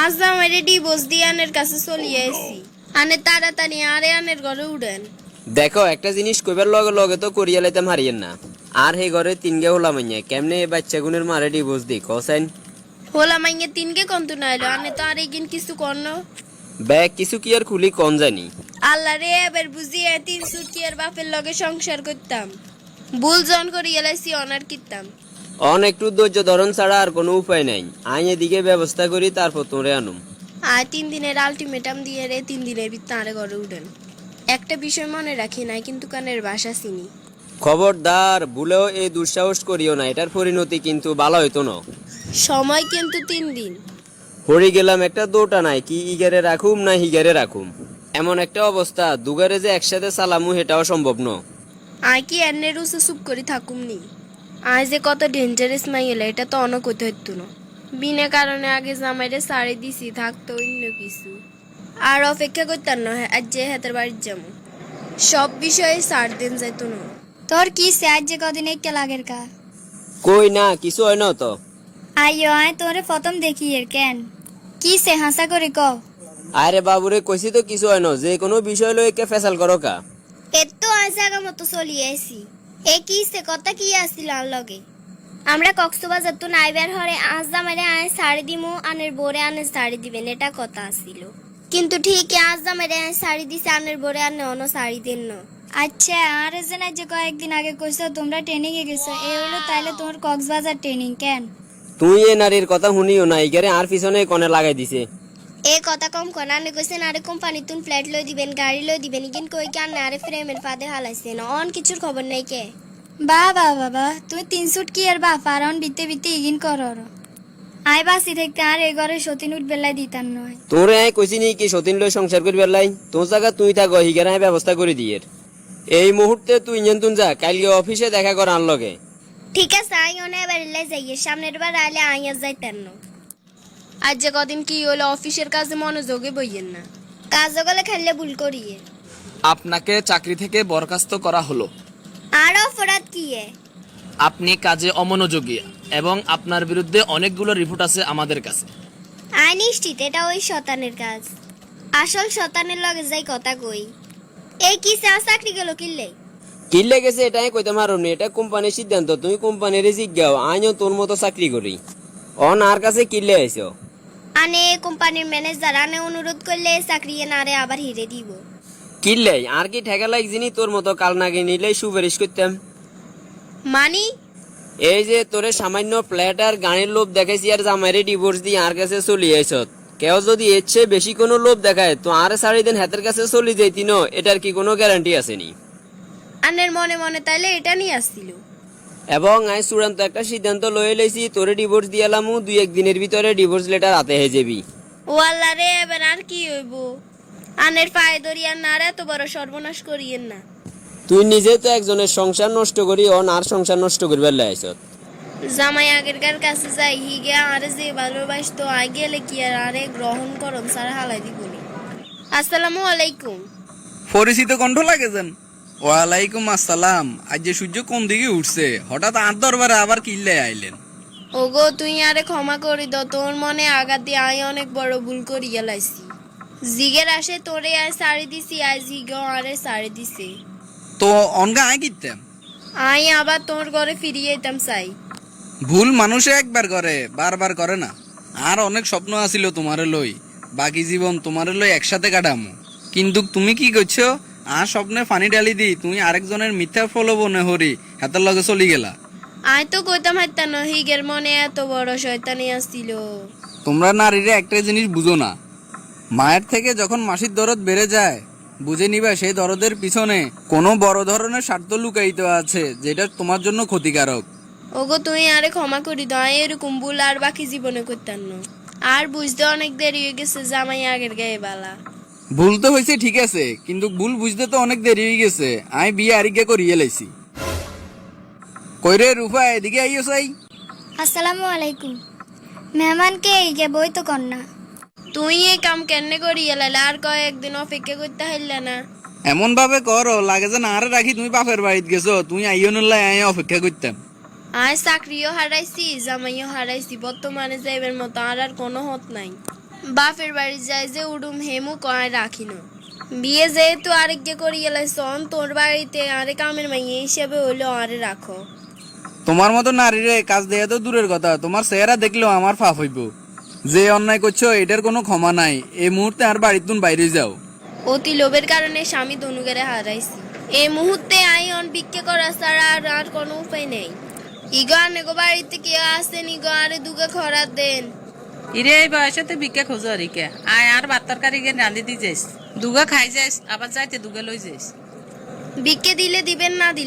আজ আমার ডিভোর্স দিয়ে আনের কাছে চলিয়ে এসি আনে তাড়াতাড়ি আরে আনের ঘরে উড়েন। দেখো একটা জিনিস কইবার লগে লগে তো করিয়া লাইতাম হারিয়েন না। আর হে ঘরে তিনগে হলাম কেমনে এই বাচ্চা গুনের মারে ডিভোর্স দি কসাইন হোলা মাইয়ে তিনকে কন্তু নাইলো আনে তো আর এগিন কিছু করনো ব্যাগ কিছু কি আর খুলি কন জানি। আল্লাহ রে এবার বুঝিয়ে 3 সুট কি আর বাপের লগে সংসার করতাম ভুল জন করিয়া লাইছি অনার কিতাম। অন একটু ধৈর্য ধরন ছাড়া আর কোনো উপায় নাই। আইন এদিকে ব্যবস্থা করি তারপর তোরে আনুম। আর 3 দিনের আলটিমেটাম দিয়ে রে 3 দিনের ভিতরে আরে ঘরে উঠেন। একটা বিষয় মনে রাখি নাই কিন্তু কানের বাসা চিনি। খবরদার ভুলেও এই দুঃসাহস করিও না, এটার পরিণতি কিন্তু ভালো হইতো না। সময় কিন্তু 3 দিন। হরি গেলাম একটা দোটা নাই কি ইগারে রাখুম না হিগারে রাখুম, এমন একটা অবস্থা দুগারে যে একসাথে চালামু সেটাও সম্ভব ন। আয় কি এনে রুসে চুপ করে থাকুম নি। আয় যে কত ডেঞ্জারাস মাইয়েলা এটা তো অনেক হইতে হইতো না। বিনা কারণে আগে জামাইরে সারি দিছি থাকতো অন্য কিছু আর অপেক্ষা করতাম না আজ যে হাতের বাড়ির যাবো সব বিষয়ে সার দিন যাইতো না। তোর কি স্যার যে কদিন একে লাগের কা কই না কিছু হয় না তো। আইও আয় তোরে প্রথম দেখি এর কেন কি সে হাসা করে ক। আরে বাবুরে কইছি তো কিছু হয় না, যে কোনো বিষয় লই কে ফেসাল করো কা। এত আজ আগা মতো চলি আইছি এ কি সে কথা কি আসছিল আর লগে আমরা কক্সবাজার তো নাইবার হরে আজ জামাইরে আয় শাড়ি দিমু আনের বোরে আনে শাড়ি দিবেন এটা কথা আসছিল কিন্তু ঠিক আজ জামাইরে আয় শাড়ি দিছে আনের বোরে আনে অন্য শাড়ি দেন না। আচ্ছা আর যে না যে কয়েকদিন আগে কইছো তোমরা ট্রেনিং এ গেছো এ হলো তাইলে তোমার কক্সবাজার ট্রেনিং কেন তুই এ নারীর কথা শুনিও না, ইগারে আর পিছনে কনে লাগাই দিছে। এ কথা কম কনা নে কইছেন আরে কোম্পানি তুন ফ্ল্যাট লই দিবেন গাড়ি লই দিবেন ইগিন কই কেন আরে ফ্রেমের ফাদে হালাইছে না অন কিছুর খবর নাই কে। বাবা বাবা তুই 3 সুট কি আর বা ফারাউন বিতে বিতে ইগিন করর আই বাসি থেকে আর এ ঘরে সতীন উঠ বেলাই দিতাম নয়। তোরে আই কইছি নি কি সতীন লই সংসার করবি লাই, তোর জায়গা তুই থাক হিগারে আই ব্যবস্থা করে দিয়ের। এই মুহূর্তে তুই ইঞ্জিন যা, কালকে অফিসে দেখা কর আন লগে। ঠিক আছে আই ওনে বাড়িলে যাইয়ে সামনের বার আইলে আইয়া যাইতেন না। আজ যে কদিন কি হলো অফিসের কাজে মনোযোগে বইয়েন না। কাজ গলে খাইলে ভুল করিয়ে আপনাকে চাকরি থেকে বরখাস্ত করা হলো। আর অপরাধ কি এ আপনি কাজে অমনোযোগী এবং আপনার বিরুদ্ধে অনেকগুলো রিপোর্ট আছে আমাদের কাছে। আই নিশ্চিত এটা ওই শতানের কাজ আসল শতানের লগে যাই কথা কই এই কি চাকরি গেল কিল্লে কিল্লে গেছে এটাই কইতে মারো নি, এটা কোম্পানির সিদ্ধান্ত। তুই কোম্পানির জিজ্ঞাও আইনও তোর মতো চাকরি করি অন আর কাছে কিল্লে আইছো। আনে কোম্পানির ম্যানেজার আনে অনুরোধ করলে চাকরি নারে আবার হিরে দিব। কিল্লে আর কি ঠেকা লাগছিনি, তোর মতো কাল নাগে নিলে সুপারিশ করতাম। মানি এই যে তোরে সামান্য ফ্ল্যাট আর গাড়ির লোভ দেখাইছি আর জামাইরে ডিভোর্স দিয়ে আর কাছে চলি আইছ। কেউ যদি এর চেয়ে বেশি কোনো লোভ দেখায় তো আর 4 দিন হাতের কাছে চলি যাইতি ন, এটার কি কোনো গ্যারান্টি আসেনি। আনের মনে মনে তাইলে এটা নিয়ে আসছিল এবং আই চূড়ান্ত একটা সিদ্ধান্ত লয়ে লইছি, তোরে ডিভোর্স দিয়ালামু 2-1 দিনের ভিতরে ডিভোর্স লেটার হাতে হয়ে যাবি। ও আল্লাহ রে এবার আর কি হইব। আনের পায়ে ধরিয়া না রে এত বড় সর্বনাশ করিয়েন না। তুই নিজে তো একজনের সংসার নষ্ট করি অন আর সংসার নষ্ট করবার লাইছ। জামাই আগেরকার কাছে যাই হিগে আরে যে ভালোবাসতো আই গেলে কি আর আরে গ্রহণ করন সারা হালাই দিবনি। আসসালামু আলাইকুম। পরিচিত কণ্ঠ লাগেছেন। ওয়ালাইকুম আসসালাম। আজ যে সূর্য কোন দিকে উঠছে হঠাৎ আর দরবারে আবার কিল্লে আইলেন। ওগো তুই আরে ক্ষমা করি দাও, তোর মনে আঘাত দিয়ে আই অনেক বড় ভুল করিয়া লাইছি। জিগের আসে তোরে আয় শাড়ি দিছি আই জিগো আরে শাড়ি দিছে। তো অনগা আয় কিতাম আই আবার তোর ঘরে ফিরিয়ে যেতাম চাই। ভুল মানুষে একবার করে বারবার করে না। আর অনেক স্বপ্ন আছিল তোমারে লই, বাকি জীবন তোমারে লই একসাথে কাটামু। কিন্তু তুমি কি করছো আর স্বপ্নে ফানি ডালি দি তুমি আরেকজনের মিথ্যা প্রলোভনে হরি হাতের লগে চলি গেলা। আই তো কইতাম হাইতাম না হিগের মনে এত বড় শয়তানি আসছিল। তোমরা নারীরা একটা জিনিস বুঝো না, মায়ের থেকে যখন মাসির দরদ বেড়ে যায় বুঝে নিবা সেই দরদের পিছনে কোনো বড় ধরনের স্বার্থ লুকায়িত আছে যেটা তোমার জন্য ক্ষতিকারক। ওগো তুই আরে ক্ষমা করি দাও, এরকম ভুল আর বাকি জীবনে করতাম না। আর বুঝতে অনেক দেরি হয়ে গেছে জামাই আগের গায়ে বালা। ভুল তো হয়েছে ঠিক আছে, কিন্তু ভুল বুঝতে তো অনেক দেরি হয়ে গেছে। আমি বিয়ে আরিকে করিয়ে লাইছি। কইরে রূপা এদিকে আইও চাই। আসসালামু আলাইকুম। মেহমানকে এইগে বই তো কন্যা তুই এই কাম কেনে করিয়া লাইলা আর কয়েকদিন অপেক্ষা করতে হাইলা না। এমন ভাবে করো লাগে যে না আরে রাখি তুমি বাপের বাড়িতে গেছো, তুমি আইও নলাই আই অপেক্ষা করতাম। আজ চাকরিও হারাইছি জামাইও হারাইছি, বর্তমানে যাইবার মতো আর আর কোনো হত নাই। বাপের বাড়ি যায় যে উডুম হেমু কয় রাখিন বিয়ে যেহেতু আরেক যে করি এলাইছন তোর বাড়িতে আরে কামের মাইয়ে হিসেবে হইলো আরে রাখো। তোমার মতো নারীরে কাজ দেয়া তো দূরের কথা, তোমার চেহারা দেখলেও আমার পাপ হইব। যে অন্যায় করছো এটার কোনো ক্ষমা নাই। এই মুহূর্তে আর বাড়ির বাইরে যাও। অতি লোভের কারণে স্বামী দনুগারে হারাইছি। এই মুহূর্তে আই অন ভিক্ষে করা ছাড়া আর কোনো উপায় নেই। ইগো আনে গো বাড়িতে কে আসেন ইগো আরে দুগে খরাত দেন। ইরে এই বয়সে ভিক্ষা খোঁজো রিকে আয় আর ভাত তরকারি গে রাঁধি দি যাইস দুগা খাই যাইস আবার যাইতে দুগা লই যাইস ভিক্ষে দিলে দিবেন না দিলে